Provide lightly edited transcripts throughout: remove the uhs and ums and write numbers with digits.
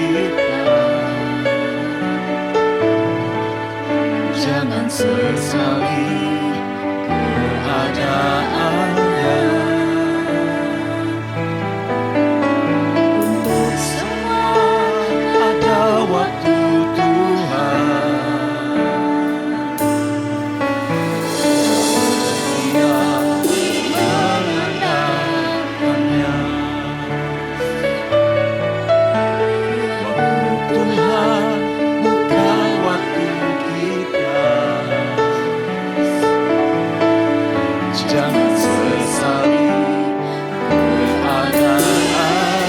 kita. Jangan sesali keadaannya. Untuk semua ada waktu Tuhan. Dia mengandalkannya. Waktu Tuhan bukan waktu kita. Jangan sesali keadaannya.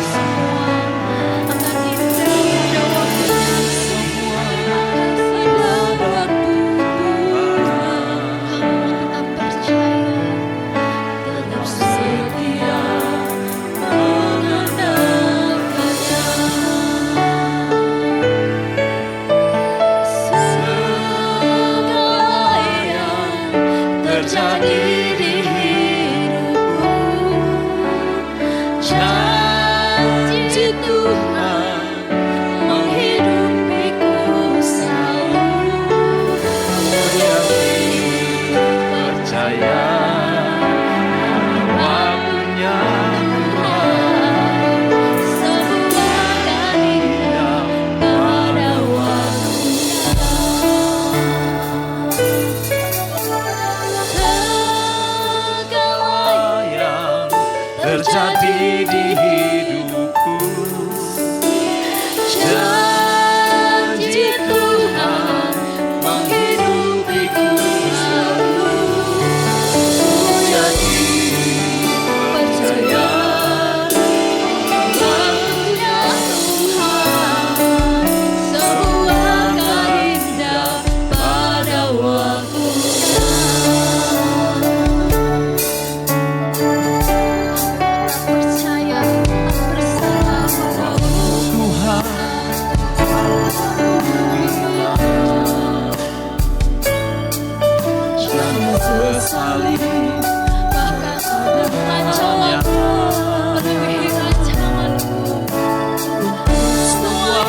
Semua akan indah pada waktunya. Semua akan indah waktu Tuhan. Kalau tetap percaya, tetap setia mengandalkannya. Segala yang terjadi di hidupku, janji Tuhan menghidupiku selalu. Percaya waktunya Tuhan. Semua akan indah pada waktunya. Segala Yang terjadi di hidupku, janji Tuhan menghidupiku selalu. Percaya waktunya Tuhan. Semua akan indah pada waktunya. Percaya bersama Tuhan jangan sesali bahkan rancanganmu melebihi rancanganku. Semua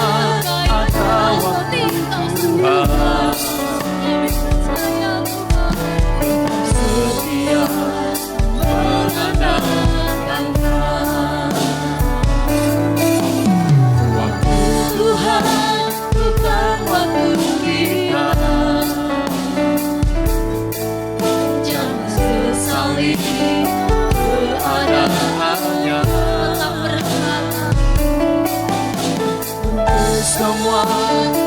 akan tinggal semua. Demi percaya Tuhan, setia mengandalkannya. Waktu Tuhan bukan waktu kita. Jangan sesali keadaannya. tetap berharap. Semua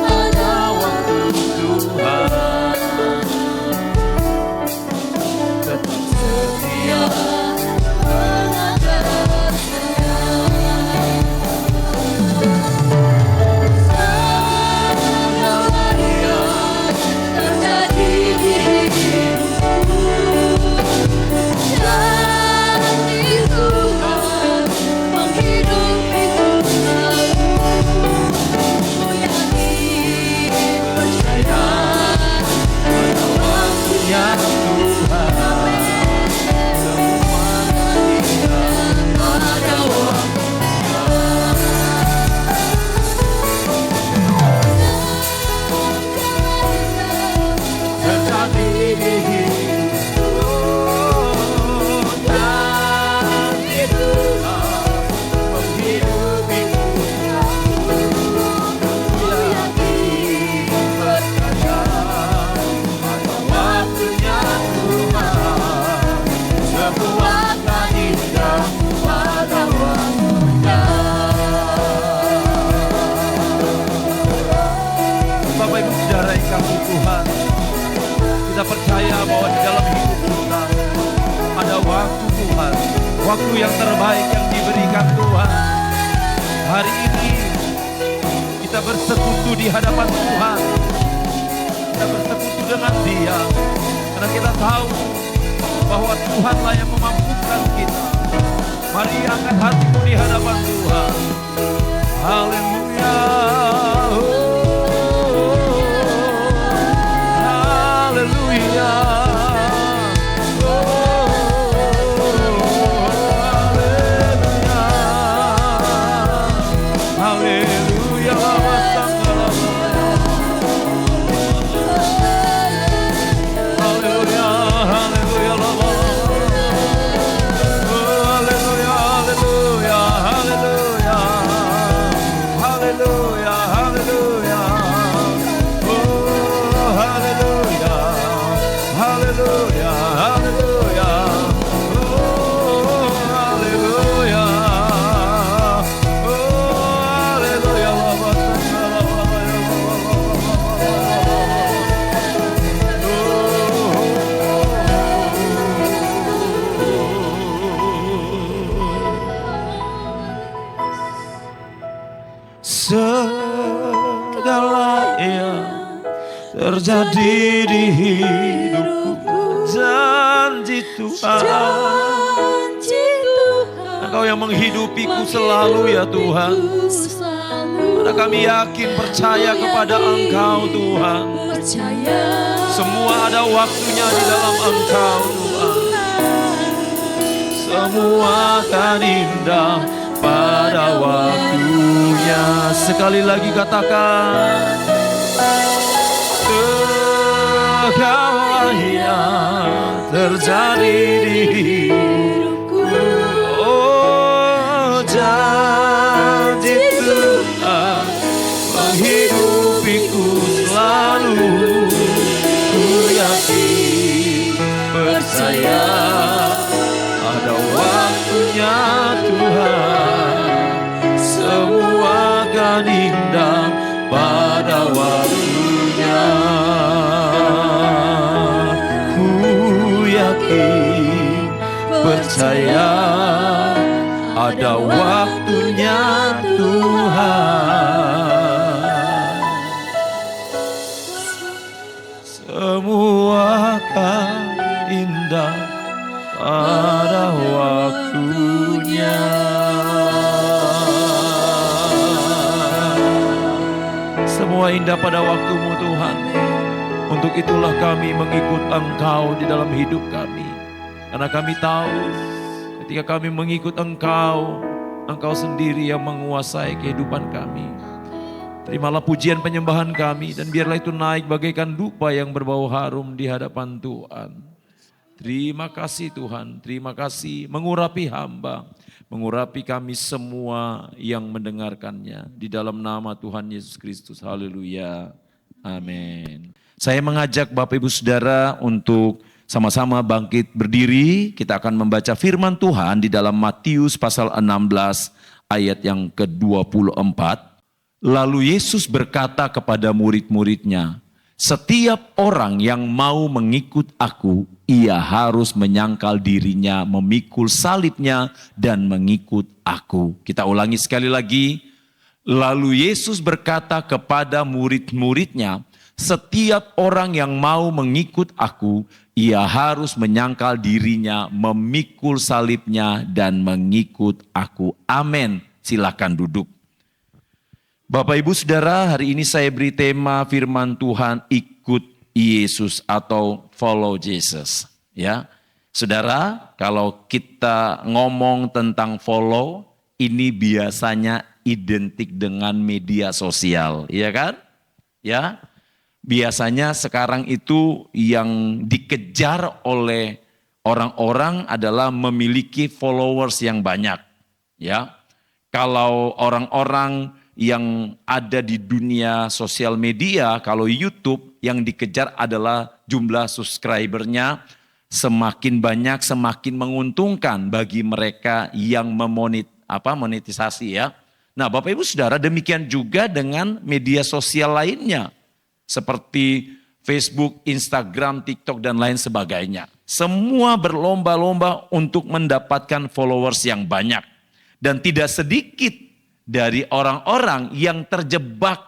ada waktu Tuhan. Tetap setia terjadi di hidupku, janji Tuhan menghidupiku selalu. Ku yakin percaya pada waktunya Tuhan. Semua indah pada terjadi di hidupku. Janji Tuhan menghidupiku selalu. Ku yakin percaya pada waktunya Tuhan. Semua akan indah pada waktunya. Bapak Ibu Saudara yang kasih Tuhan, kita percaya bahwa di dalam hidup kita ada waktu Tuhan, waktu yang terbaik yang diberikan Tuhan. Hari ini kita bersekutu di hadapan Tuhan, kita bersekutu dengan Dia, karena kita tahu bahwa Tuhanlah yang memampukan kita. Mari angkat hatimu di hadapan Tuhan. Haleluya. Haleluya. Haleluya. Haleluya, haleluya, haleluya, haleluya, haleluya, haleluya, haleluya, haleluya, oh haleluya, haleluya, haleluya, oh haleluya, oh segala yang terjadi di hidupku, janji Tuhan, Janji Tuhan, Engkau yang menghidupiku selalu ya Tuhan. Karena kami yakin percaya kepada Engkau Tuhan. percaya Semua ada waktunya di dalam Engkau Tuhan. Semua akan indah pada waktunya. Sekali lagi katakan, segala yang terjadi di hidupku, oh janji Tuhan menghidupiku selalu. Ku yakin percaya ada waktunya Tuhan. Semua akan indah pada waktunya. Ku yakin percaya ada waktunya Tuhan. Semua akan indah pada waktunya. Semua indah pada waktumu Tuhan. Untuk itulah kami mengikut Engkau di dalam hidup kami. Karena kami tahu ketika kami mengikut Engkau, Engkau sendiri yang menguasai kehidupan kami. Terimalah pujian penyembahan kami dan biarlah itu naik bagaikan dupa yang berbau harum di hadapan Tuhan. Terima kasih Tuhan, terima kasih mengurapi hamba, mengurapi kami semua yang mendengarkannya. Di dalam nama Tuhan Yesus Kristus, haleluya, amin. Saya mengajak Bapak Ibu Saudara untuk sama-sama bangkit berdiri. Kita akan membaca firman Tuhan di dalam Matius pasal 16 ayat yang ke-24. Lalu Yesus berkata kepada murid-muridnya, setiap orang yang mau mengikut aku, ia harus menyangkal dirinya, memikul salibnya, dan mengikut aku. Kita ulangi sekali lagi. Lalu Yesus berkata kepada murid-muridnya, setiap orang yang mau mengikut aku, ia harus menyangkal dirinya, memikul salibnya, dan mengikut aku. Amin. Silakan duduk. Bapak Ibu Saudara, hari ini saya beri tema firman Tuhan, ikut Yesus atau follow Jesus. Ya, Saudara, kalau kita ngomong tentang follow, ini biasanya identik dengan media sosial, iya kan? Ya, biasanya sekarang itu yang dikejar oleh orang-orang adalah memiliki followers yang banyak. Ya, kalau orang-orang yang ada di dunia sosial media, kalau YouTube yang dikejar adalah jumlah subscribernya semakin banyak, semakin menguntungkan bagi mereka yang monetisasi ya. Nah Bapak Ibu Saudara, demikian juga dengan media sosial lainnya seperti Facebook, Instagram, TikTok dan lain sebagainya. Semua berlomba-lomba untuk mendapatkan followers yang banyak dan tidak sedikit dari orang-orang yang terjebak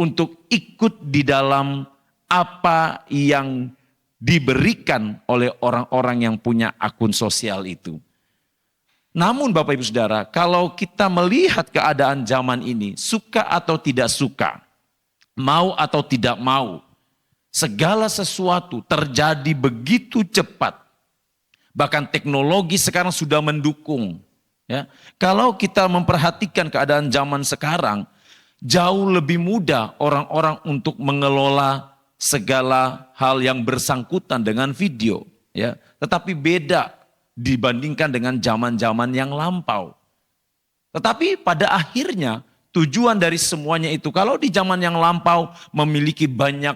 untuk ikut di dalam apa yang diberikan oleh orang-orang yang punya akun sosial itu. Namun Bapak Ibu Saudara, kalau kita melihat keadaan zaman ini, suka atau tidak suka, mau atau tidak mau, segala sesuatu terjadi begitu cepat. Bahkan teknologi sekarang sudah mendukung. Ya, kalau kita memperhatikan keadaan zaman sekarang, jauh lebih mudah orang-orang untuk mengelola segala hal yang bersangkutan dengan video. Ya, tetapi beda dibandingkan dengan zaman-zaman yang lampau. Tetapi pada akhirnya tujuan dari semuanya itu, kalau di zaman yang lampau memiliki banyak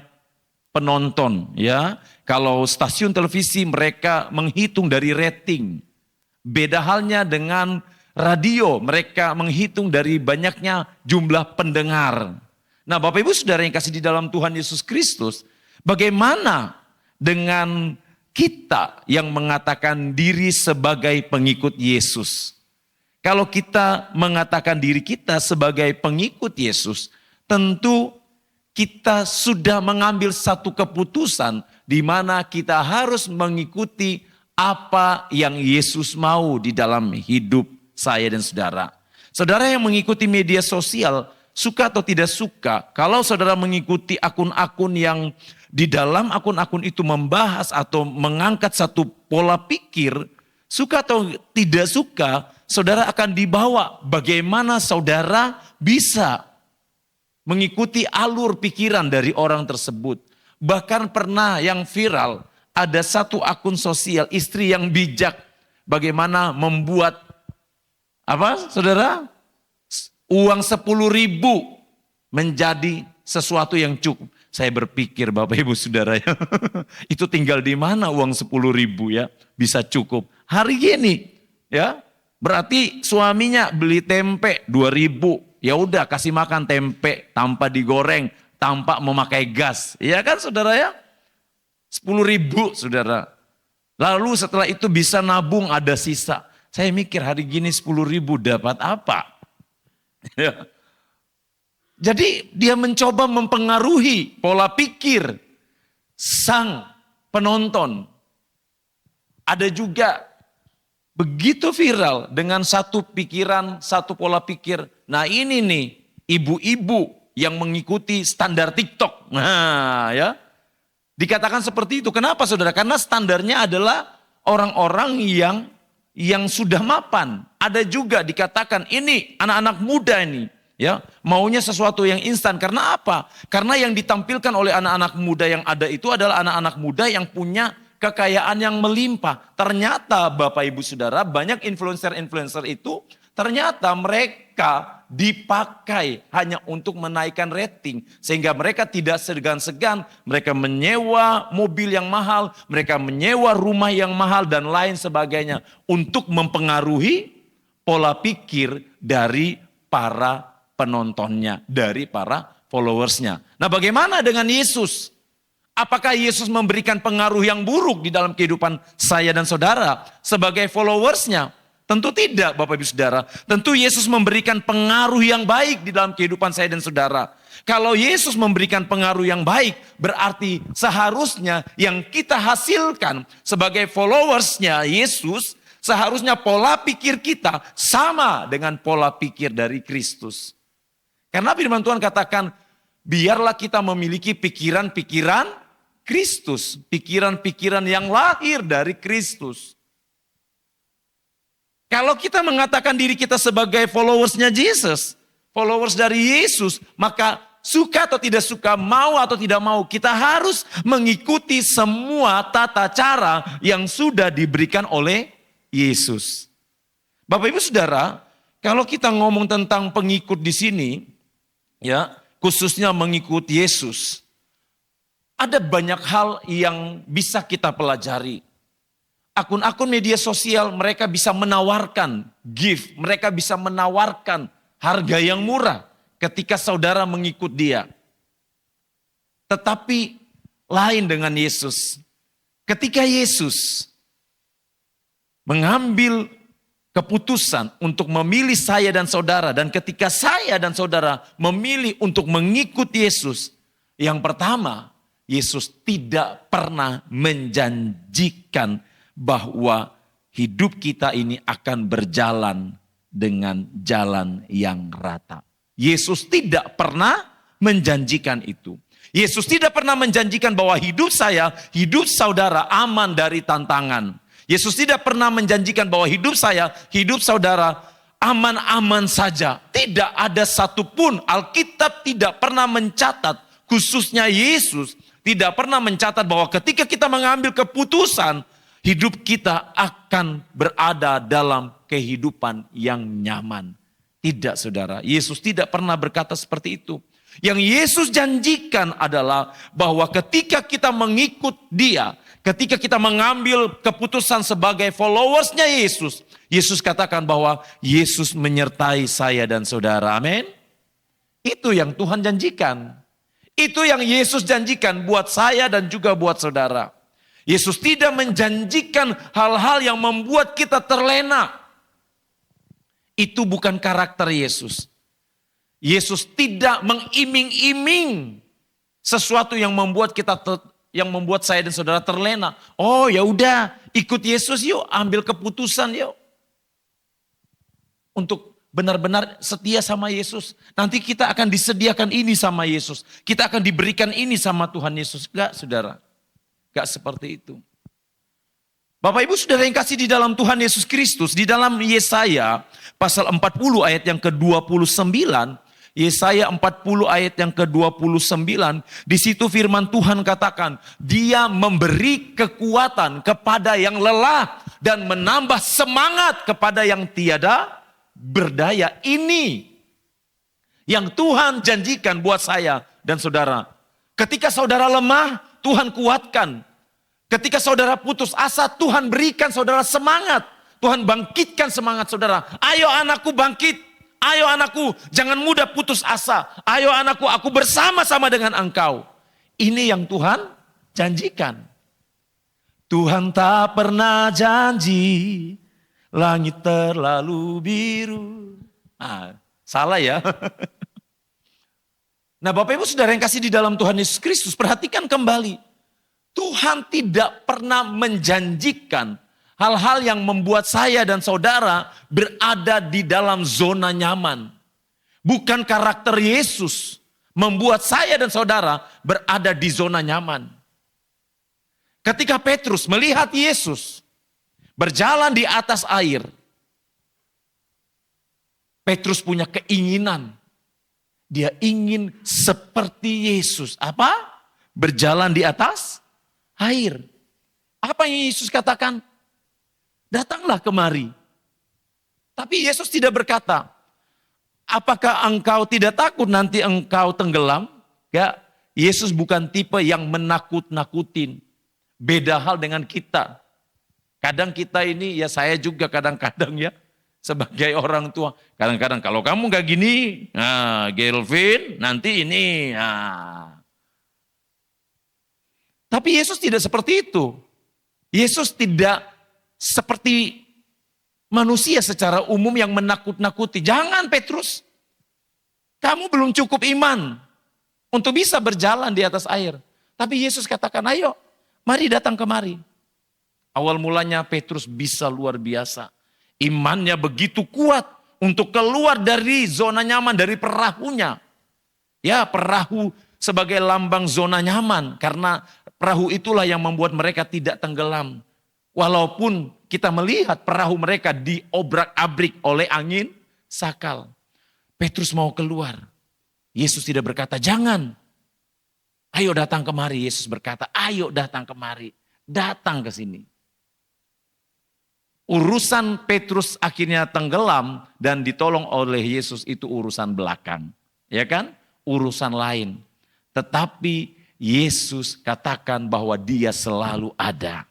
penonton, ya, kalau stasiun televisi mereka menghitung dari rating. Beda halnya dengan radio, mereka menghitung dari banyaknya jumlah pendengar. Nah, Bapak Ibu Saudara yang kasih di dalam Tuhan Yesus Kristus, bagaimana dengan kita yang mengatakan diri sebagai pengikut Yesus? Kalau kita mengatakan diri kita sebagai pengikut Yesus, tentu kita sudah mengambil satu keputusan di mana kita harus mengikuti apa yang Yesus mau di dalam hidup saya dan saudara. Saudara yang mengikuti media sosial, suka atau tidak suka, kalau saudara mengikuti akun-akun yang di dalam akun-akun itu membahas atau mengangkat satu pola pikir, suka atau tidak suka, saudara akan dibawa bagaimana saudara bisa mengikuti alur pikiran dari orang tersebut. Bahkan pernah yang viral, ada satu akun sosial istri yang bijak bagaimana membuat saudara? Uang 10.000 menjadi sesuatu yang cukup. Saya berpikir Bapak Ibu Saudara ya, itu tinggal di mana uang 10.000 ya bisa cukup. Hari gini ya, berarti suaminya beli tempe 2.000. Ya udah kasih makan tempe tanpa digoreng, tanpa memakai gas. Iya kan saudara ya? 10.000 saudara. Lalu setelah itu bisa nabung ada sisa. Saya mikir hari gini 10.000 dapat apa? Ya. Jadi dia mencoba mempengaruhi pola pikir sang penonton. Ada juga begitu viral dengan satu pikiran, satu pola pikir. Nah ini nih ibu-ibu yang mengikuti standar TikTok. Nah ya. Dikatakan seperti itu. Kenapa saudara? Karena standarnya adalah orang-orang yang sudah mapan. Ada juga dikatakan ini anak-anak muda ini. Ya, maunya sesuatu yang instan. Karena apa? Karena yang ditampilkan oleh anak-anak muda yang ada itu adalah anak-anak muda yang punya kekayaan yang melimpah. Ternyata Bapak Ibu Saudara banyak influencer-influencer itu ternyata mereka dipakai hanya untuk menaikkan rating. Sehingga mereka tidak segan-segan, mereka menyewa mobil yang mahal, mereka menyewa rumah yang mahal dan lain sebagainya. Untuk mempengaruhi pola pikir dari para penontonnya, dari para followersnya. Nah bagaimana dengan Yesus? Apakah Yesus memberikan pengaruh yang buruk di dalam kehidupan saya dan saudara sebagai followersnya? Tentu tidak Bapak Ibu Saudara. Tentu Yesus memberikan pengaruh yang baik di dalam kehidupan saya dan saudara. Kalau Yesus memberikan pengaruh yang baik, berarti seharusnya yang kita hasilkan sebagai followersnya Yesus, seharusnya pola pikir kita sama dengan pola pikir dari Kristus. Karena firman Tuhan katakan, biarlah kita memiliki pikiran-pikiran Kristus. Pikiran-pikiran yang lahir dari Kristus. Kalau kita mengatakan diri kita sebagai followersnya Jesus, followers dari Yesus, maka suka atau tidak suka, mau atau tidak mau, kita harus mengikuti semua tata cara yang sudah diberikan oleh Yesus. Bapak Ibu Saudara, kalau kita ngomong tentang pengikut di sini, ya, khususnya mengikut Yesus, ada banyak hal yang bisa kita pelajari. Akun-akun media sosial mereka bisa menawarkan gift, mereka bisa menawarkan harga yang murah ketika saudara mengikut dia. Tetapi lain dengan Yesus. Ketika Yesus mengambil keputusan untuk memilih saya dan saudara, dan ketika saya dan saudara memilih untuk mengikut Yesus, yang pertama, Yesus tidak pernah menjanjikan bahwa hidup kita ini akan berjalan dengan jalan yang rata. Yesus tidak pernah menjanjikan itu. Yesus tidak pernah menjanjikan bahwa hidup saya, hidup saudara aman dari tantangan. Yesus tidak pernah menjanjikan bahwa hidup saya, hidup saudara aman-aman saja. Tidak ada satupun, Alkitab tidak pernah mencatat, khususnya Yesus tidak pernah mencatat bahwa ketika kita mengambil keputusan, hidup kita akan berada dalam kehidupan yang nyaman. Tidak saudara, Yesus tidak pernah berkata seperti itu. Yang Yesus janjikan adalah bahwa ketika kita mengikut Dia, ketika kita mengambil keputusan sebagai followersnya Yesus, Yesus katakan bahwa Yesus menyertai saya dan saudara. Amin. Itu yang Tuhan janjikan. Itu yang Yesus janjikan buat saya dan juga buat saudara. Yesus tidak menjanjikan hal-hal yang membuat kita terlena. Itu bukan karakter Yesus. Yesus tidak mengiming-iming sesuatu yang membuat saya dan saudara terlena. Oh ya udah, ikut Yesus yuk, ambil keputusan yuk. Untuk benar-benar setia sama Yesus. Nanti kita akan disediakan ini sama Yesus. Kita akan diberikan ini sama Tuhan Yesus. Enggak saudara, enggak seperti itu. Bapak Ibu saudara yang kasih di dalam Tuhan Yesus Kristus, di dalam Yesaya pasal 40 ayat yang ke-29, Yesaya 40 ayat yang ke-29, di situ firman Tuhan katakan, Dia memberi kekuatan kepada yang lelah dan menambah semangat kepada yang tiada berdaya. Ini yang Tuhan janjikan buat saya dan saudara. Ketika saudara lemah, Tuhan kuatkan. Ketika saudara putus asa, Tuhan berikan saudara semangat. Tuhan bangkitkan semangat saudara. Ayo anakku bangkit. Ayo anakku jangan mudah putus asa. Ayo anakku aku bersama-sama dengan engkau. Ini yang Tuhan janjikan. Tuhan tak pernah janji langit terlalu biru. Salah ya. Nah Bapak Ibu saudara yang kasih di dalam Tuhan Yesus Kristus, perhatikan kembali. Tuhan tidak pernah menjanjikan hal-hal yang membuat saya dan saudara berada di dalam zona nyaman. Bukan karakter Yesus membuat saya dan saudara berada di zona nyaman. Ketika Petrus melihat Yesus berjalan di atas air, Petrus punya keinginan. Dia ingin seperti Yesus. Apa? Berjalan di atas air. Apa yang Yesus katakan? Datanglah kemari. Tapi Yesus tidak berkata, apakah engkau tidak takut nanti engkau tenggelam? Ya, Yesus bukan tipe yang menakut-nakutin. Beda hal dengan kita. Kadang kita ini, ya saya juga kadang-kadang ya, sebagai orang tua. Kadang-kadang kalau kamu gak gini, Gelvin nanti ini. Tapi Yesus tidak seperti itu. Yesus tidak seperti manusia secara umum yang menakut-nakuti. Jangan Petrus, kamu belum cukup iman untuk bisa berjalan di atas air. Tapi Yesus katakan, ayo mari datang kemari. Awal mulanya Petrus bisa luar biasa. Imannya begitu kuat untuk keluar dari zona nyaman, dari perahunya. Ya perahu sebagai lambang zona nyaman. Karena perahu itulah yang membuat mereka tidak tenggelam. Walaupun kita melihat perahu mereka diobrak-abrik oleh angin sakal. Petrus mau keluar. Yesus tidak berkata, jangan. Ayo datang kemari. Yesus berkata, ayo datang kemari. Datang ke sini. Urusan Petrus akhirnya tenggelam dan ditolong oleh Yesus itu urusan belakang. Ya kan? Urusan lain. Tetapi Yesus katakan bahwa Dia selalu ada.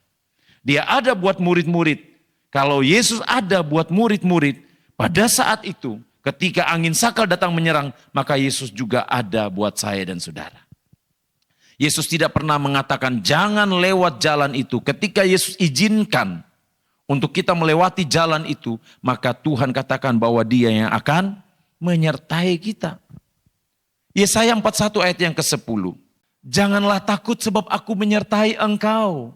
Dia ada buat murid-murid. Kalau Yesus ada buat murid-murid, pada saat itu ketika angin sakal datang menyerang, maka Yesus juga ada buat saya dan saudara. Yesus tidak pernah mengatakan jangan lewat jalan itu. Ketika Yesus izinkan untuk kita melewati jalan itu, maka Tuhan katakan bahwa Dia yang akan menyertai kita. Yesaya 41 ayat yang ke-10. Janganlah takut sebab aku menyertai engkau.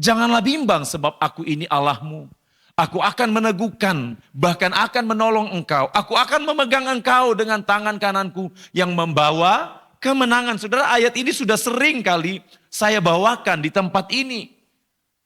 Janganlah bimbang sebab aku ini Allahmu. Aku akan meneguhkan, bahkan akan menolong engkau. Aku akan memegang engkau dengan tangan kananku yang membawa kemenangan. Saudara, ayat ini sudah sering kali saya bawakan di tempat ini.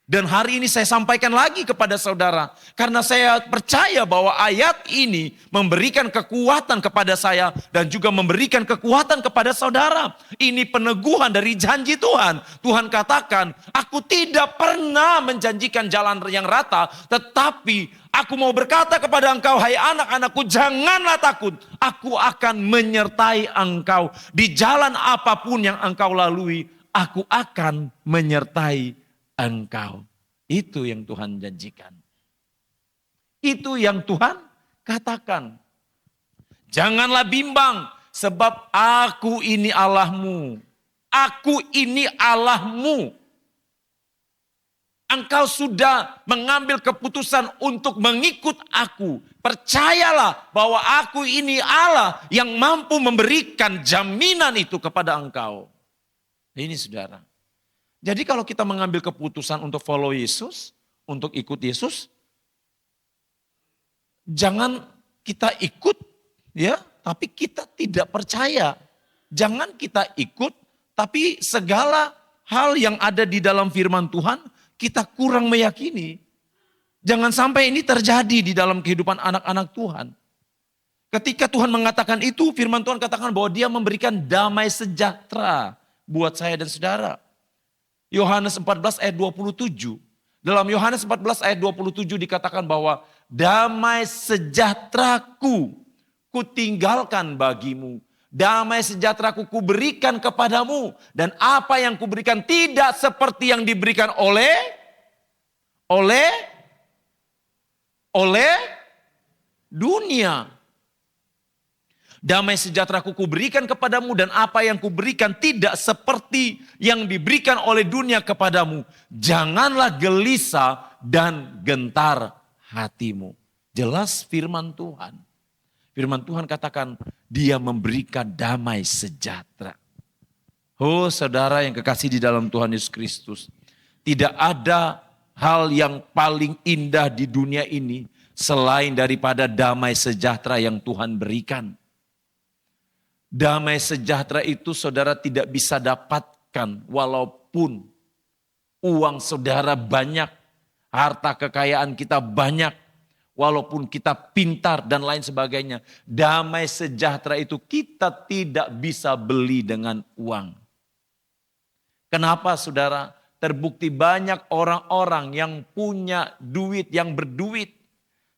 Dan hari ini saya sampaikan lagi kepada saudara. Karena saya percaya bahwa ayat ini memberikan kekuatan kepada saya. Dan juga memberikan kekuatan kepada saudara. Ini peneguhan dari janji Tuhan. Tuhan katakan, aku tidak pernah menjanjikan jalan yang rata. Tetapi aku mau berkata kepada engkau, hai anak-anakku, janganlah takut. Aku akan menyertai engkau. Di jalan apapun yang engkau lalui, aku akan menyertai engkau. Itu yang Tuhan janjikan. Itu yang Tuhan katakan. Janganlah bimbang, sebab aku ini Allahmu. Aku ini Allahmu. Engkau sudah mengambil keputusan untuk mengikut aku. Percayalah bahwa aku ini Allah yang mampu memberikan jaminan itu kepada engkau. Ini saudara. Jadi kalau kita mengambil keputusan untuk follow Yesus, untuk ikut Yesus, jangan kita ikut ya, tapi kita tidak percaya. Jangan kita ikut, tapi segala hal yang ada di dalam firman Tuhan, kita kurang meyakini. Jangan sampai ini terjadi di dalam kehidupan anak-anak Tuhan. Ketika Tuhan mengatakan itu, firman Tuhan katakan bahwa dia memberikan damai sejahtera buat saya dan saudara. Yohanes 14 ayat 27. Dalam Yohanes 14 ayat 27 dikatakan bahwa damai sejahteraku kutinggalkan bagimu. Damai sejahteraku kuberikan kepadamu. Dan apa yang kuberikan tidak seperti yang diberikan oleh dunia. Damai sejahteraku kuberikan kepadamu dan apa yang kuberikan tidak seperti yang diberikan oleh dunia kepadamu. Janganlah gelisah dan gentar hatimu. Jelas firman Tuhan. Firman Tuhan katakan dia memberikan damai sejahtera. Oh saudara yang kekasih di dalam Tuhan Yesus Kristus. Tidak ada hal yang paling indah di dunia ini selain daripada damai sejahtera yang Tuhan berikan. Damai sejahtera itu saudara tidak bisa dapatkan walaupun uang saudara banyak, harta kekayaan kita banyak, walaupun kita pintar dan lain sebagainya. Damai sejahtera itu kita tidak bisa beli dengan uang. Kenapa saudara? Terbukti banyak orang-orang yang punya duit, yang berduit,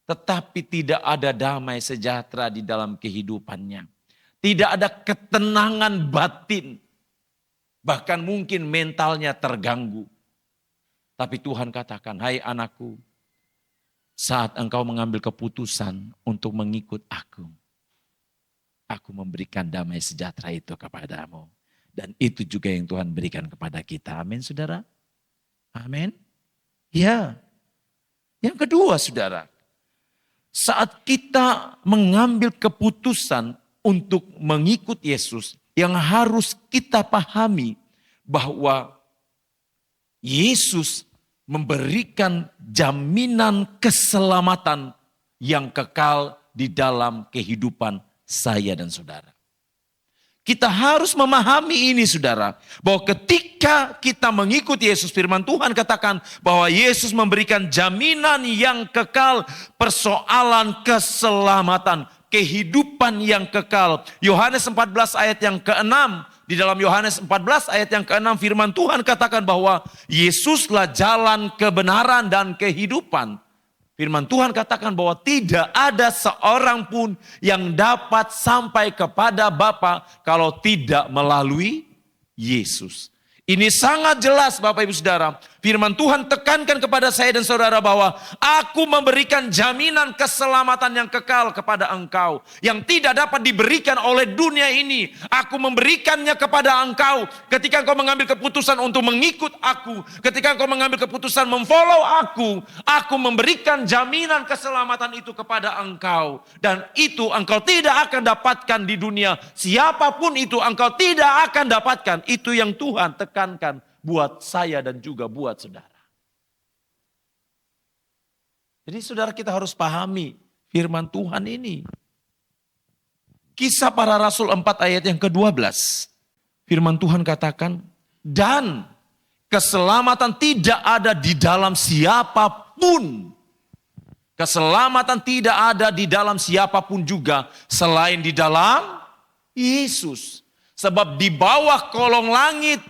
tetapi tidak ada damai sejahtera di dalam kehidupannya. Tidak ada ketenangan batin. Bahkan mungkin mentalnya terganggu. Tapi Tuhan katakan, hai anakku, saat engkau mengambil keputusan untuk mengikut aku memberikan damai sejahtera itu kepadamu. Dan itu juga yang Tuhan berikan kepada kita. Amin saudara. Amin. Ya. Yang kedua saudara. Saat kita mengambil keputusan untuk mengikut Yesus, yang harus kita pahami bahwa Yesus memberikan jaminan keselamatan yang kekal di dalam kehidupan saya dan saudara. Kita harus memahami ini saudara, bahwa ketika kita mengikuti Yesus, firman Tuhan katakan bahwa Yesus memberikan jaminan yang kekal, persoalan keselamatan, kehidupan yang kekal. Yohanes 14 ayat yang ke-6, di dalam Yohanes 14 ayat yang ke-6 firman Tuhan katakan bahwa Yesuslah jalan kebenaran dan kehidupan. Firman Tuhan katakan bahwa tidak ada seorang pun yang dapat sampai kepada Bapa kalau tidak melalui Yesus. Ini sangat jelas Bapak Ibu Saudara. Firman Tuhan tekankan kepada saya dan saudara bahwa aku memberikan jaminan keselamatan yang kekal kepada engkau. Yang tidak dapat diberikan oleh dunia ini. Aku memberikannya kepada engkau ketika engkau mengambil keputusan untuk mengikut aku. Ketika engkau mengambil keputusan memfollow aku. Aku memberikan jaminan keselamatan itu kepada engkau. Dan itu engkau tidak akan dapatkan di dunia. Siapapun itu engkau tidak akan dapatkan. Itu yang Tuhan tekankan buat saya dan juga buat saudara. Jadi saudara kita harus pahami firman Tuhan ini. Kisah para Rasul 4 ayat yang ke-12. Firman Tuhan katakan, dan Keselamatan tidak ada di dalam siapapun. Keselamatan tidak ada di dalam siapapun juga selain di dalam Yesus. Sebab di bawah kolong langit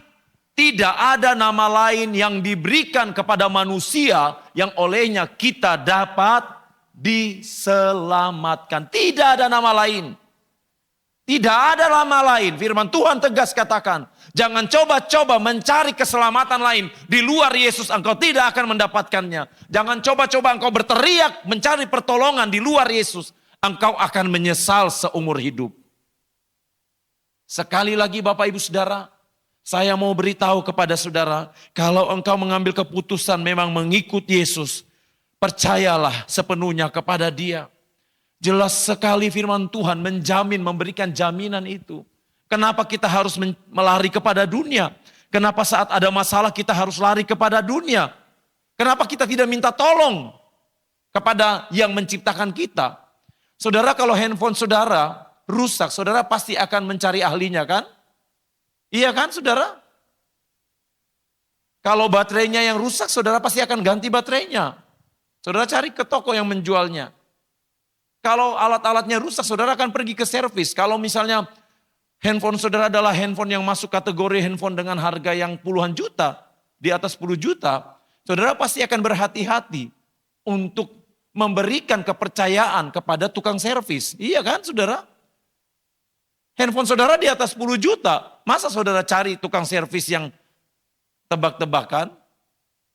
tidak ada nama lain yang diberikan kepada manusia yang olehnya kita dapat diselamatkan. Tidak ada nama lain. Tidak ada nama lain. Firman Tuhan tegas katakan, jangan coba-coba mencari keselamatan lain di luar Yesus, engkau tidak akan mendapatkannya. Jangan coba-coba engkau berteriak mencari pertolongan di luar Yesus, engkau akan menyesal seumur hidup. Sekali lagi Bapak Ibu Saudara, saya mau beritahu kepada saudara, kalau engkau mengambil keputusan memang mengikut Yesus, percayalah sepenuhnya kepada Dia. Jelas sekali firman Tuhan menjamin, memberikan jaminan itu. Kenapa kita harus melari kepada dunia? Kenapa saat ada masalah kita harus lari kepada dunia? Kenapa kita tidak minta tolong kepada yang menciptakan kita? Saudara, kalau handphone saudara rusak, saudara pasti akan mencari ahlinya kan? Iya kan saudara? Kalau baterainya yang rusak, saudara pasti akan ganti baterainya. Saudara cari ke toko yang menjualnya. Kalau alat-alatnya rusak, saudara akan pergi ke servis. Kalau misalnya handphone saudara adalah handphone yang masuk kategori handphone dengan harga yang puluhan juta, di atas 10 juta, saudara pasti akan berhati-hati untuk memberikan kepercayaan kepada tukang servis. Iya kan saudara? Handphone saudara di atas 10 juta, masa saudara cari tukang servis yang tebak-tebakan?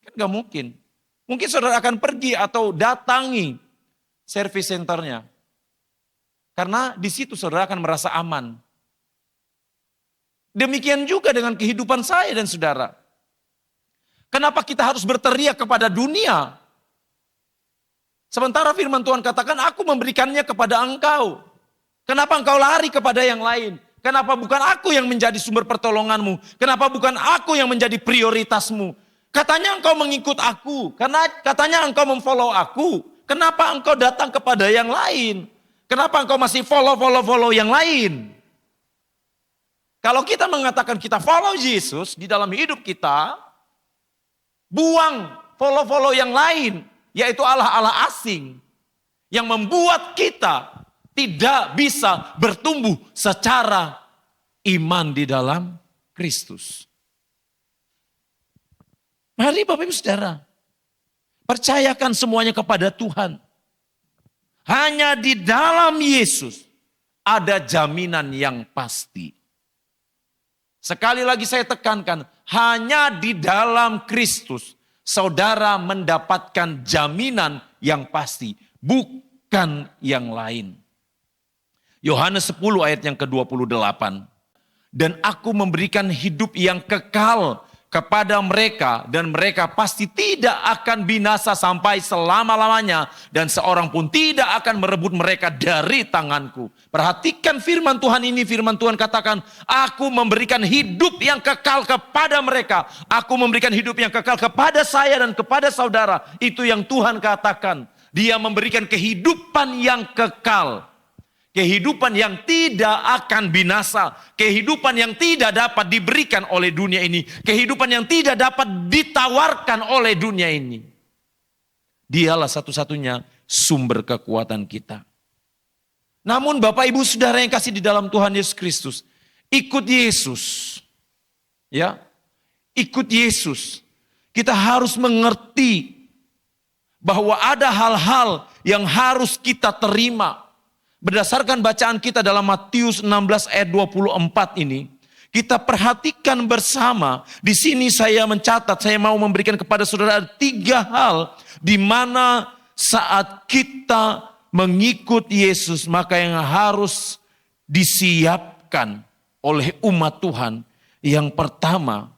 Kan gak mungkin. Mungkin saudara akan pergi atau datangi service centernya. Karena di situ saudara akan merasa aman. Demikian juga dengan kehidupan saya dan saudara. Kenapa kita harus berteriak kepada dunia? Sementara firman Tuhan katakan, aku memberikannya kepada engkau. Kenapa engkau lari kepada yang lain? Kenapa bukan aku yang menjadi sumber pertolonganmu? Kenapa bukan aku yang menjadi prioritasmu? Katanya engkau mengikut aku. Karena katanya engkau memfollow aku. Kenapa engkau datang kepada yang lain? Kenapa engkau masih follow yang lain? Kalau kita mengatakan kita follow Yesus di dalam hidup kita, buang follow yang lain, yaitu Allah-Allah asing, yang membuat kita tidak bisa bertumbuh secara iman di dalam Kristus. Mari Bapak Ibu Saudara, percayakan semuanya kepada Tuhan. Hanya di dalam Yesus ada jaminan yang pasti. Sekali lagi saya tekankan, hanya di dalam Kristus saudara mendapatkan jaminan yang pasti, bukan yang lain. Yohanes 10 ayat yang ke-28. Dan aku memberikan hidup yang kekal kepada mereka, dan mereka pasti tidak akan binasa sampai selama-lamanya, dan seorang pun tidak akan merebut mereka dari tanganku. Perhatikan firman Tuhan ini, firman Tuhan katakan, aku memberikan hidup yang kekal kepada mereka. Aku memberikan hidup yang kekal kepada saya dan kepada saudara. Itu yang Tuhan katakan. Dia memberikan kehidupan yang kekal. Kehidupan yang tidak akan binasa. Kehidupan yang tidak dapat diberikan oleh dunia ini. Kehidupan yang tidak dapat ditawarkan oleh dunia ini. Dialah satu-satunya sumber kekuatan kita. Namun Bapak Ibu Saudara yang kasih di dalam Tuhan Yesus Kristus, ikut Yesus. Ya, ikut Yesus. Kita harus mengerti bahwa ada hal-hal yang harus kita terima. Berdasarkan bacaan kita dalam Matius 16 ayat 24 ini, kita perhatikan bersama. Di sini saya mencatat, saya mau memberikan kepada saudara 3 hal di mana saat kita mengikut Yesus, maka yang harus disiapkan oleh umat Tuhan. Yang pertama,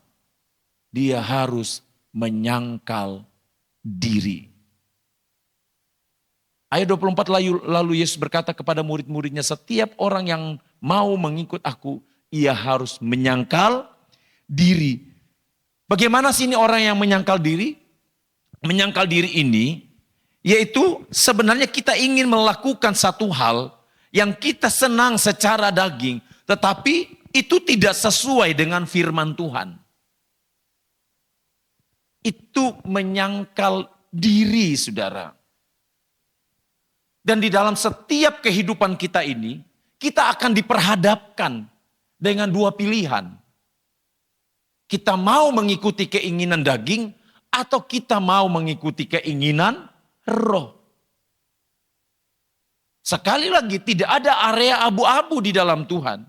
dia harus menyangkal diri. Ayat 24 lalu Yesus berkata kepada murid-muridnya, setiap orang yang mau mengikut aku, ia harus menyangkal diri. Bagaimana sih ini orang yang menyangkal diri? Menyangkal diri ini, yaitu sebenarnya kita ingin melakukan satu hal yang kita senang secara daging, tetapi itu tidak sesuai dengan firman Tuhan. itu menyangkal diri, saudara. Dan di dalam setiap kehidupan kita ini, kita akan diperhadapkan dengan dua pilihan. Kita mau mengikuti keinginan daging atau kita mau mengikuti keinginan roh. Sekali lagi, tidak ada area abu-abu di dalam Tuhan.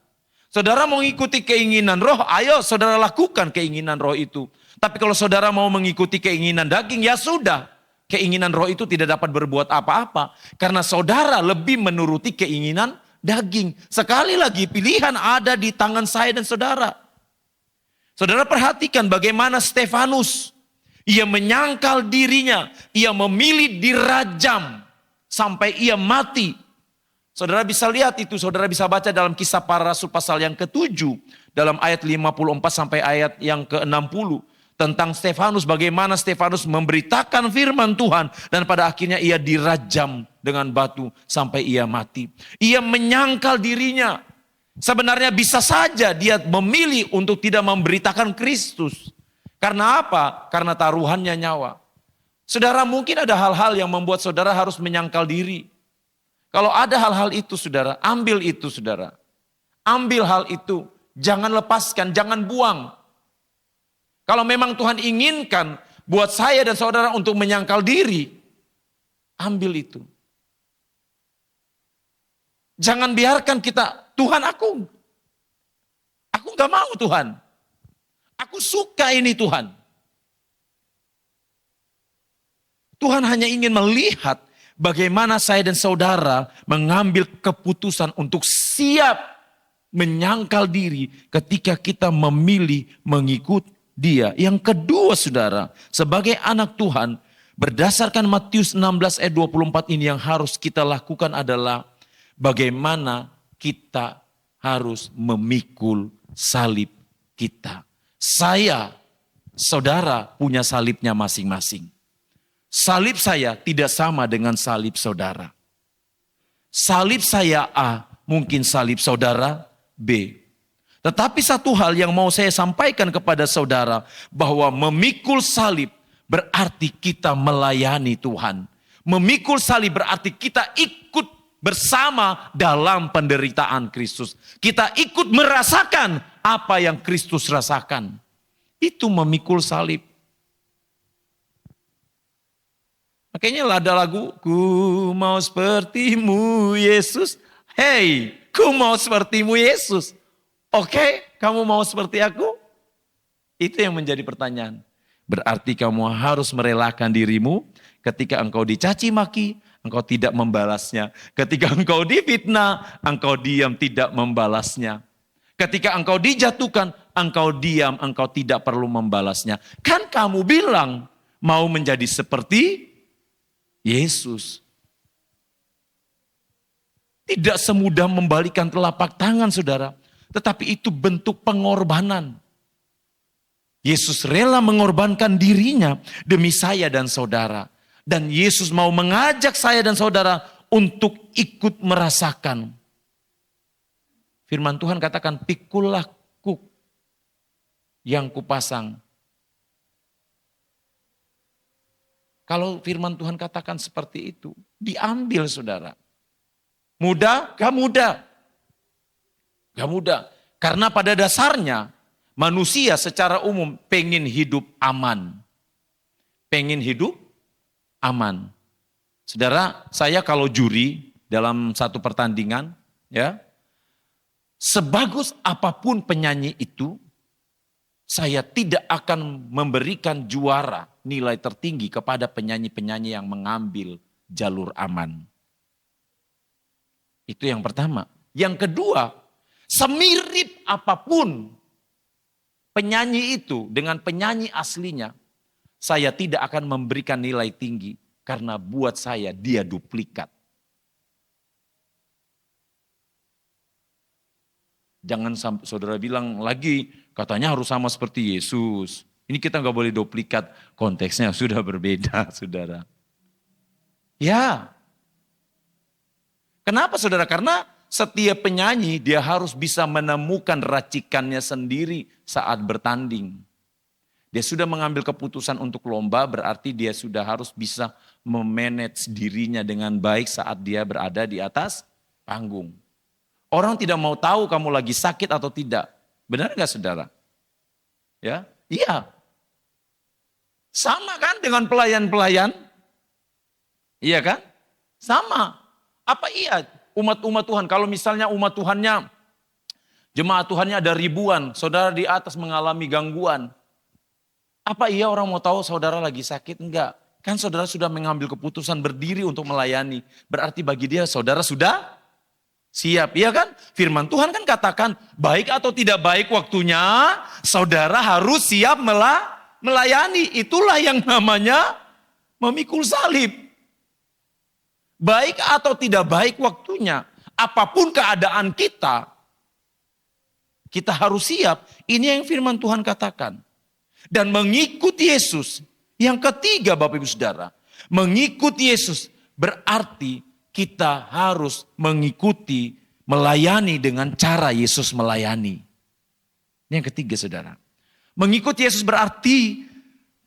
Saudara mau mengikuti keinginan roh, ayo saudara lakukan keinginan roh itu. Tapi kalau saudara mau mengikuti keinginan daging, ya sudah. Keinginan roh itu tidak dapat berbuat apa-apa. Karena saudara lebih menuruti keinginan daging. Sekali lagi, pilihan ada di tangan saya dan saudara. Saudara perhatikan bagaimana Stefanus. Ia menyangkal dirinya. Ia memilih dirajam sampai ia mati. Saudara bisa lihat itu, saudara bisa baca dalam Kisah Para Rasul pasal yang ke-7. Dalam ayat 54 sampai ayat yang ke-60. Tentang Stefanus, bagaimana Stefanus memberitakan firman Tuhan. Dan pada akhirnya ia dirajam dengan batu sampai ia mati. Ia menyangkal dirinya. Sebenarnya bisa saja dia memilih untuk tidak memberitakan Kristus. Karena apa? Karena taruhannya nyawa. Saudara, mungkin ada hal-hal yang membuat saudara harus menyangkal diri. Kalau ada hal-hal itu saudara, ambil itu saudara. Ambil hal itu. Jangan lepaskan, jangan buang. Kalau memang Tuhan inginkan buat saya dan saudara untuk menyangkal diri, ambil itu. Jangan biarkan kita, Tuhan aku gak mau Tuhan. Aku suka ini Tuhan. Tuhan hanya ingin melihat bagaimana saya dan saudara mengambil keputusan untuk siap menyangkal diri ketika kita memilih mengikut Dia. Yang kedua saudara, sebagai anak Tuhan, berdasarkan Matius 16 ayat 24 ini yang harus kita lakukan adalah bagaimana kita harus memikul salib kita. Saya, saudara punya salibnya masing-masing. Salib saya tidak sama dengan salib saudara. Salib saya A, mungkin salib saudara B. Tetapi satu hal yang mau saya sampaikan kepada saudara, bahwa memikul salib berarti kita melayani Tuhan. Memikul salib berarti kita ikut bersama dalam penderitaan Kristus. Kita ikut merasakan apa yang Kristus rasakan. Itu memikul salib. Makanya ada lagu, ku mau sepertimu Yesus. Hey, ku mau sepertimu Yesus. Oke, kamu mau seperti aku? Itu yang menjadi pertanyaan. Berarti kamu harus merelakan dirimu ketika engkau dicaci maki, engkau tidak membalasnya. Ketika engkau difitnah, engkau diam tidak membalasnya. Ketika engkau dijatuhkan, engkau diam, engkau tidak perlu membalasnya. Kan kamu bilang mau menjadi seperti Yesus. Tidak semudah membalikan telapak tangan saudara. Tetapi itu bentuk pengorbanan. Yesus rela mengorbankan dirinya demi saya dan saudara. Dan Yesus mau mengajak saya dan saudara untuk ikut merasakan. Firman Tuhan katakan, pikullah kuk yang kupasang. Kalau firman Tuhan katakan seperti itu, diambil saudara. Mudah? Gak mudah. Gak mudah. Karena pada dasarnya manusia secara umum pengen hidup aman. Pengen hidup aman. Saudara, saya kalau juri dalam satu pertandingan, ya, sebagus apapun penyanyi itu, saya tidak akan memberikan juara nilai tertinggi kepada penyanyi-penyanyi yang mengambil jalur aman. Itu yang pertama. Yang kedua, semirip apapun penyanyi itu dengan penyanyi aslinya, saya tidak akan memberikan nilai tinggi karena buat saya dia duplikat. Jangan sampai saudara bilang lagi katanya harus sama seperti Yesus. Ini kita nggak boleh duplikat, konteksnya sudah berbeda saudara. Ya. Kenapa saudara? Karena setiap penyanyi dia harus bisa menemukan racikannya sendiri saat bertanding. Dia sudah mengambil keputusan untuk lomba, berarti dia sudah harus bisa memanage dirinya dengan baik saat dia berada di atas panggung. Orang tidak mau tahu kamu lagi sakit atau tidak. Benar nggak saudara? Ya, iya. Sama kan dengan pelayan-pelayan? Iya kan? Sama. Apa iya umat-umat Tuhan? Kalau misalnya umat Tuhannya, jemaat Tuhannya ada ribuan, saudara di atas mengalami gangguan. Apa iya orang mau tahu saudara lagi sakit? Enggak. Kan saudara sudah mengambil keputusan berdiri untuk melayani. Berarti bagi dia saudara sudah siap. Iya kan? Firman Tuhan kan katakan baik atau tidak baik waktunya, saudara harus siap melayani. Itulah yang namanya memikul salib. Baik atau tidak baik waktunya, apapun keadaan kita harus siap. Ini yang firman Tuhan katakan. Dan mengikuti Yesus, yang ketiga Bapak Ibu Saudara, mengikuti Yesus berarti kita harus mengikuti, melayani dengan cara Yesus melayani. Ini yang ketiga saudara. Mengikuti Yesus berarti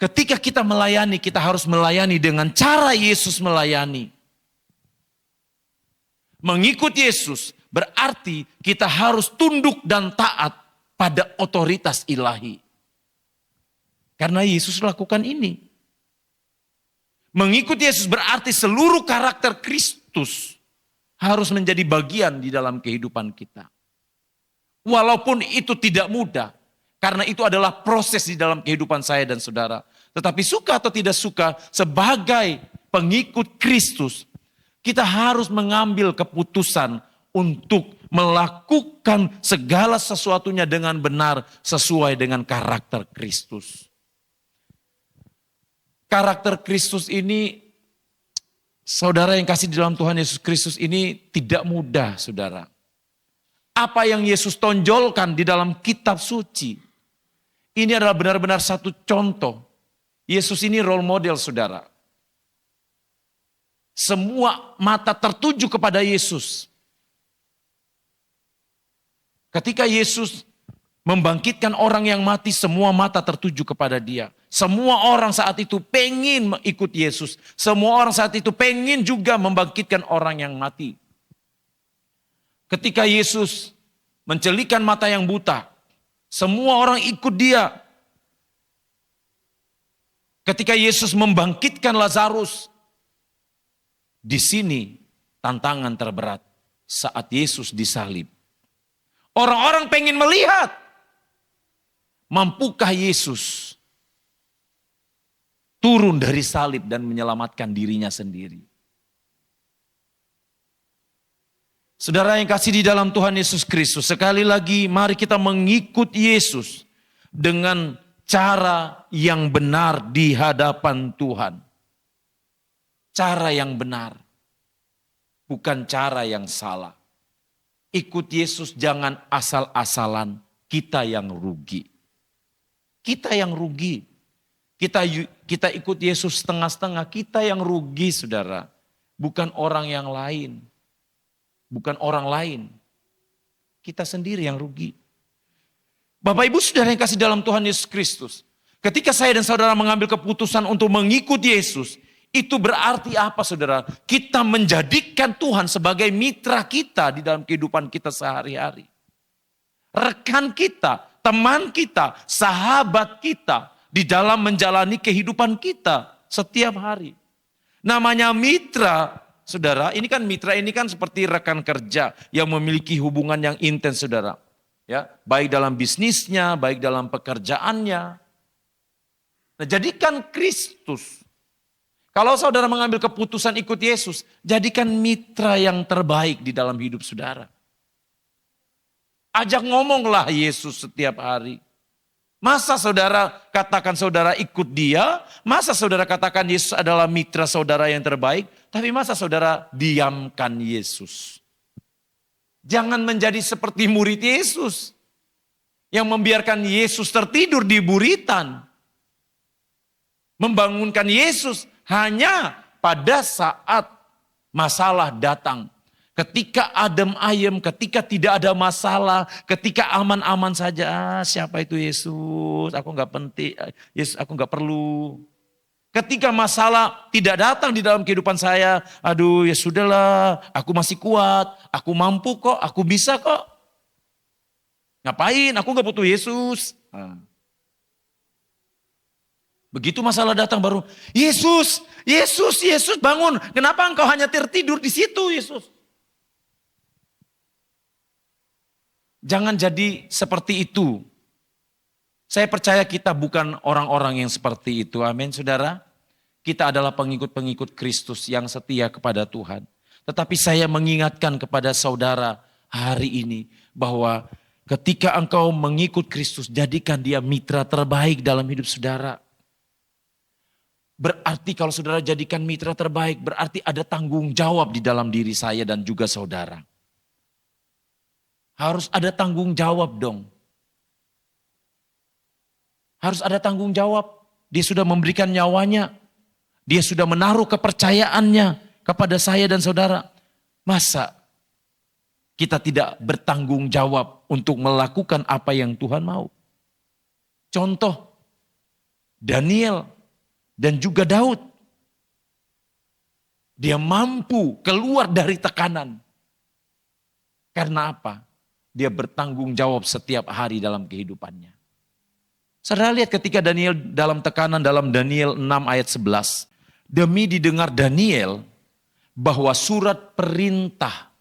ketika kita melayani, kita harus melayani dengan cara Yesus melayani. Mengikuti Yesus berarti kita harus tunduk dan taat pada otoritas ilahi. Karena Yesus lakukan ini. Mengikuti Yesus berarti seluruh karakter Kristus harus menjadi bagian di dalam kehidupan kita. Walaupun itu tidak mudah, karena itu adalah proses di dalam kehidupan saya dan saudara. Tetapi suka atau tidak suka, sebagai pengikut Kristus, kita harus mengambil keputusan untuk melakukan segala sesuatunya dengan benar sesuai dengan karakter Kristus. Karakter Kristus ini, saudara yang kasih di dalam Tuhan Yesus Kristus ini tidak mudah, saudara. Apa yang Yesus tonjolkan di dalam kitab suci, ini adalah benar-benar satu contoh. Yesus ini role model, saudara. Semua mata tertuju kepada Yesus. Ketika Yesus membangkitkan orang yang mati, semua mata tertuju kepada dia. Semua orang saat itu pengen ikut Yesus. Semua orang saat itu pengen juga membangkitkan orang yang mati. Ketika Yesus mencelikan mata yang buta, semua orang ikut dia. Ketika Yesus membangkitkan Lazarus, di sini tantangan terberat saat Yesus disalib. Orang-orang pengen melihat, mampukah Yesus turun dari salib dan menyelamatkan dirinya sendiri. Saudara yang kasih di dalam Tuhan Yesus Kristus, sekali lagi mari kita mengikut Yesus dengan cara yang benar di hadapan Tuhan. Cara yang benar, bukan cara yang salah. Ikut Yesus jangan asal-asalan, kita yang rugi. Kita yang rugi. Kita ikut Yesus setengah-setengah, kita yang rugi saudara. Bukan orang yang lain. Bukan orang lain. Kita sendiri yang rugi. Bapak Ibu saudara yang kasih dalam Tuhan Yesus Kristus. Ketika saya dan saudara mengambil keputusan untuk mengikuti Yesus, itu berarti apa saudara? Kita menjadikan Tuhan sebagai mitra kita di dalam kehidupan kita sehari-hari. Rekan kita, teman kita, sahabat kita di dalam menjalani kehidupan kita setiap hari. Namanya mitra, saudara, ini kan mitra ini kan seperti rekan kerja yang memiliki hubungan yang intens saudara. Ya, baik dalam bisnisnya, baik dalam pekerjaannya. Nah, jadikan Kristus. Kalau saudara mengambil keputusan ikut Yesus, jadikan mitra yang terbaik di dalam hidup saudara. Ajak ngomonglah Yesus setiap hari. Masa saudara katakan saudara ikut dia, masa saudara katakan Yesus adalah mitra saudara yang terbaik, tapi masa saudara diamkan Yesus. Jangan menjadi seperti murid Yesus yang membiarkan Yesus tertidur di buritan. Membangunkan Yesus hanya pada saat masalah datang. Ketika adem ayem, ketika tidak ada masalah, ketika aman-aman saja. Siapa itu Yesus? Aku nggak penting. Yesus, aku nggak perlu. Ketika masalah tidak datang di dalam kehidupan saya, aduh ya sudahlah, aku masih kuat, aku mampu kok, aku bisa kok. Ngapain? Aku nggak butuh Yesus. Begitu masalah datang baru, Yesus, Yesus, Yesus bangun. Kenapa engkau hanya tertidur di situ, Yesus? Jangan jadi seperti itu. Saya percaya kita bukan orang-orang yang seperti itu. Amin, saudara. Kita adalah pengikut-pengikut Kristus yang setia kepada Tuhan. Tetapi saya mengingatkan kepada saudara hari ini bahwa ketika engkau mengikut Kristus, jadikan dia mitra terbaik dalam hidup saudara. Berarti kalau saudara jadikan mitra terbaik, berarti ada tanggung jawab di dalam diri saya dan juga saudara. Harus ada tanggung jawab dong. Harus ada tanggung jawab. Dia sudah memberikan nyawanya. Dia sudah menaruh kepercayaannya kepada saya dan saudara. Masa kita tidak bertanggung jawab untuk melakukan apa yang Tuhan mau? Contoh, Daniel dan juga Daud. Dia mampu keluar dari tekanan. Karena apa? Dia bertanggung jawab setiap hari dalam kehidupannya. Saudara lihat ketika Daniel dalam tekanan dalam Daniel 6 ayat 11. Demi didengar Daniel bahwa surat perintah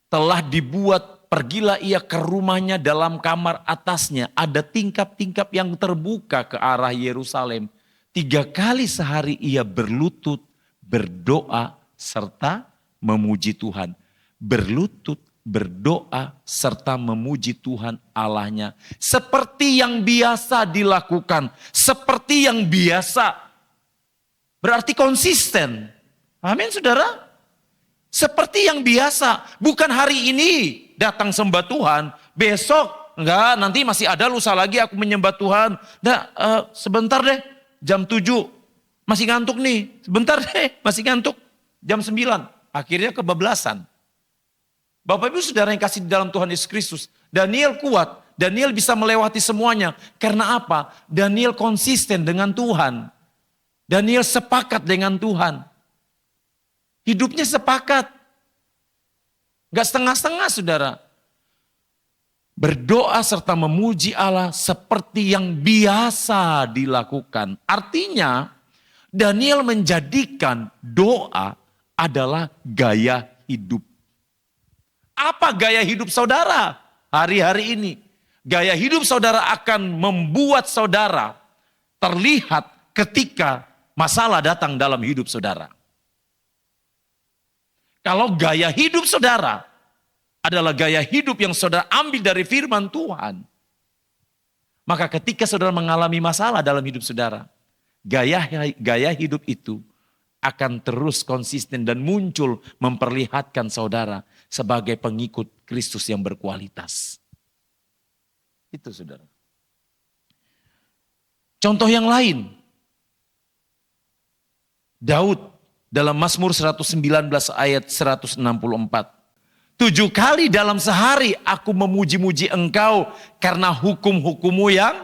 telah dibuat, pergilah ia ke rumahnya, dalam kamar atasnya ada tingkap-tingkap yang terbuka ke arah Yerusalem. 3 kali sehari ia berlutut, berdoa serta memuji Tuhan. Berlutut, berdoa serta memuji Tuhan Allahnya. Seperti yang biasa dilakukan. Seperti yang biasa. Berarti konsisten. Amin saudara. Seperti yang biasa. Bukan hari ini datang sembah Tuhan. Besok enggak, nanti masih ada lusa lagi aku menyembah Tuhan. Sebentar deh, jam 7. Masih ngantuk nih. Sebentar deh, masih ngantuk. Jam 9. Akhirnya kebablasan. Bapak Ibu saudara yang kasih di dalam Tuhan Yesus Kristus. Daniel kuat. Daniel bisa melewati semuanya. Karena apa? Daniel konsisten dengan Tuhan. Daniel sepakat dengan Tuhan. Hidupnya sepakat. Gak setengah-setengah saudara. Berdoa serta memuji Allah seperti yang biasa dilakukan. Artinya Daniel menjadikan doa adalah gaya hidup. Apa gaya hidup saudara hari-hari ini? Gaya hidup saudara akan membuat saudara terlihat ketika masalah datang dalam hidup saudara. Kalau gaya hidup saudara adalah gaya hidup yang saudara ambil dari firman Tuhan, maka ketika saudara mengalami masalah dalam hidup saudara, gaya hidup itu akan terus konsisten dan muncul memperlihatkan saudara sebagai pengikut Kristus yang berkualitas. Itu saudara. Contoh yang lain. Daud dalam Mazmur 119 ayat 164. 7 kali dalam sehari aku memuji-muji engkau karena hukum-hukummu yang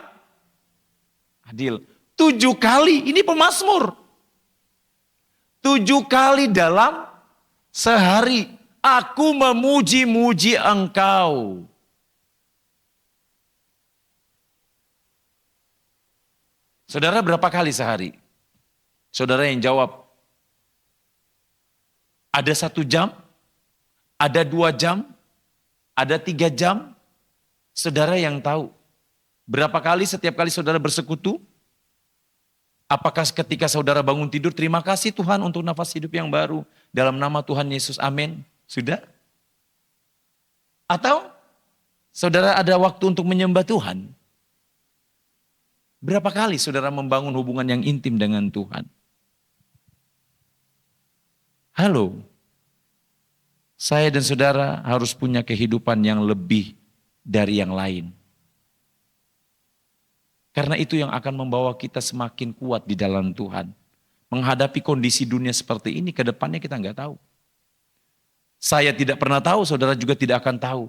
adil. 7 kali, ini pemazmur. 7 kali dalam sehari aku memuji-muji engkau. Saudara berapa kali sehari? Saudara yang jawab. Ada 1 jam? Ada 2 jam? Ada 3 jam? Saudara yang tahu. Berapa kali setiap kali saudara bersekutu? Apakah ketika saudara bangun tidur, terima kasih Tuhan untuk nafas hidup yang baru. Dalam nama Tuhan Yesus, amin. Sudah? Atau saudara ada waktu untuk menyembah Tuhan? Berapa kali saudara membangun hubungan yang intim dengan Tuhan? Halo, saya dan saudara harus punya kehidupan yang lebih dari yang lain. Karena itu yang akan membawa kita semakin kuat di dalam Tuhan. Menghadapi kondisi dunia seperti ini, ke depannya kita nggak tahu. Saya tidak pernah tahu, saudara juga tidak akan tahu.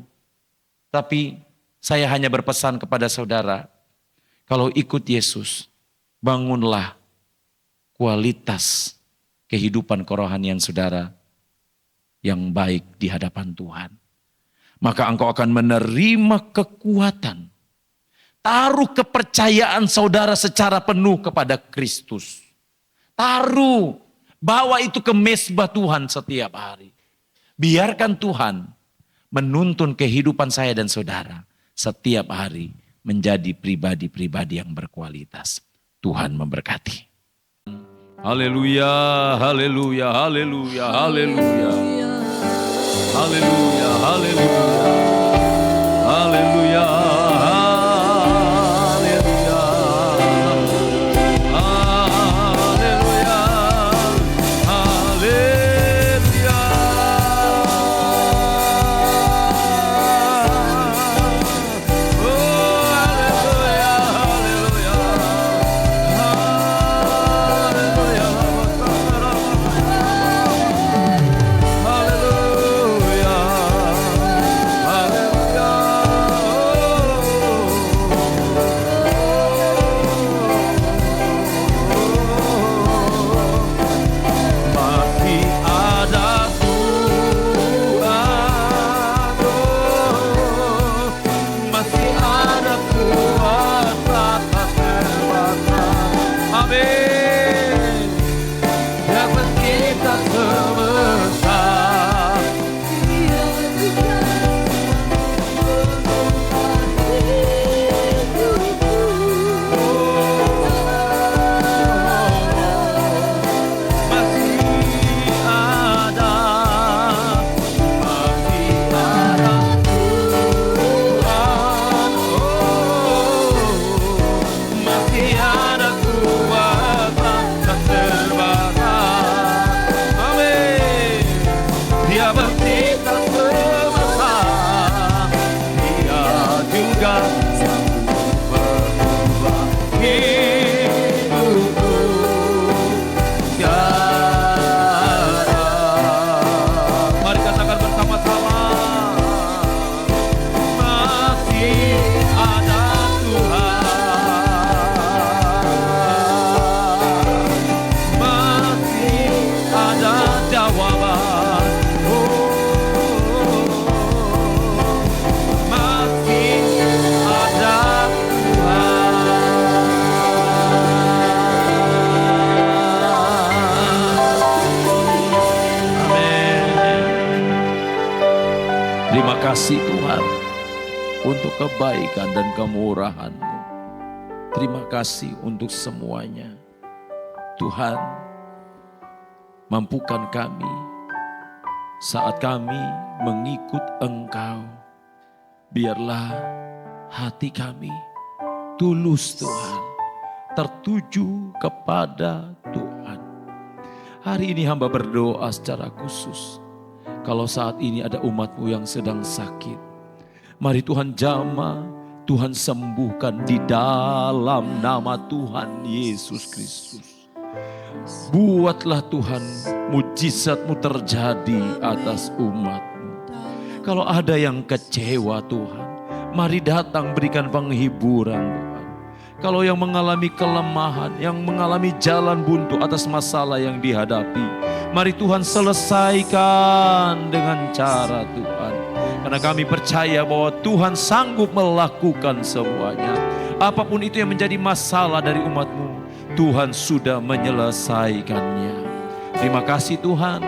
Tapi saya hanya berpesan kepada saudara, kalau ikut Yesus, bangunlah kualitas kehidupan kerohanian saudara yang baik di hadapan Tuhan. Maka engkau akan menerima kekuatan. Taruh kepercayaan saudara secara penuh kepada Kristus. Taruh, bawa itu ke mezbah Tuhan setiap hari. Biarkan Tuhan menuntun kehidupan saya dan saudara setiap hari menjadi pribadi-pribadi yang berkualitas. Tuhan memberkati. Haleluya, haleluya, haleluya, haleluya. Haleluya, haleluya. Haleluya. Terima kasih Tuhan untuk kebaikan dan kemurahan-Mu. Terima kasih untuk semuanya. Tuhan, mampukan kami saat kami mengikut Engkau. Biarlah hati kami tulus Tuhan, tertuju kepada Tuhan. Hari ini hamba berdoa secara khusus. Kalau saat ini ada umat-Mu yang sedang sakit, mari Tuhan jamah, Tuhan sembuhkan di dalam nama Tuhan Yesus Kristus. Buatlah Tuhan mujizat-Mu terjadi atas umat-Mu. Kalau ada yang kecewa Tuhan, mari datang berikan penghiburan Tuhan. Kalau yang mengalami kelemahan, yang mengalami jalan buntu atas masalah yang dihadapi, mari Tuhan selesaikan dengan cara Tuhan. Karena kami percaya bahwa Tuhan sanggup melakukan semuanya. Apapun itu yang menjadi masalah dari umat-Mu, Tuhan sudah menyelesaikannya. Terima kasih Tuhan.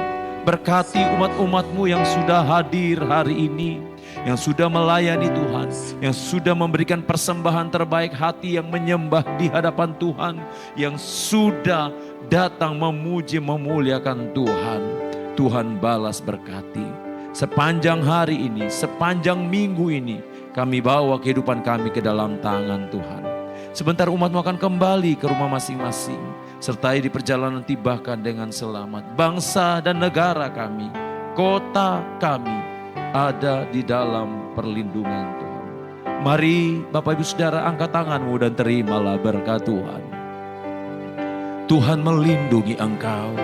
Berkati umat-umat-Mu yang sudah hadir hari ini, yang sudah melayani Tuhan, yang sudah memberikan persembahan terbaik hati yang menyembah di hadapan Tuhan, yang sudah datang memuji memuliakan Tuhan. Tuhan balas berkati. Sepanjang hari ini, sepanjang minggu ini, kami bawa kehidupan kami ke dalam tangan Tuhan. Sebentar umat-Mu akan kembali ke rumah masing-masing, sertai di perjalanan tibahkan dengan selamat. Bangsa dan negara kami, kota kami, ada di dalam perlindungan Tuhan. Mari Bapak Ibu Saudara angkat tangan-Mu dan terimalah berkat Tuhan. Tuhan melindungi engkau.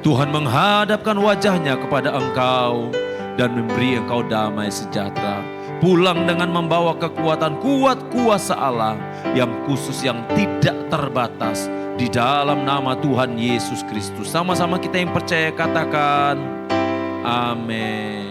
Tuhan menghadapkan wajahnya kepada engkau dan memberi engkau damai sejahtera. Pulang dengan membawa kekuatan kuat kuasa Allah yang khusus, yang tidak terbatas. Di dalam nama Tuhan Yesus Kristus. Sama-sama kita yang percaya katakan amin.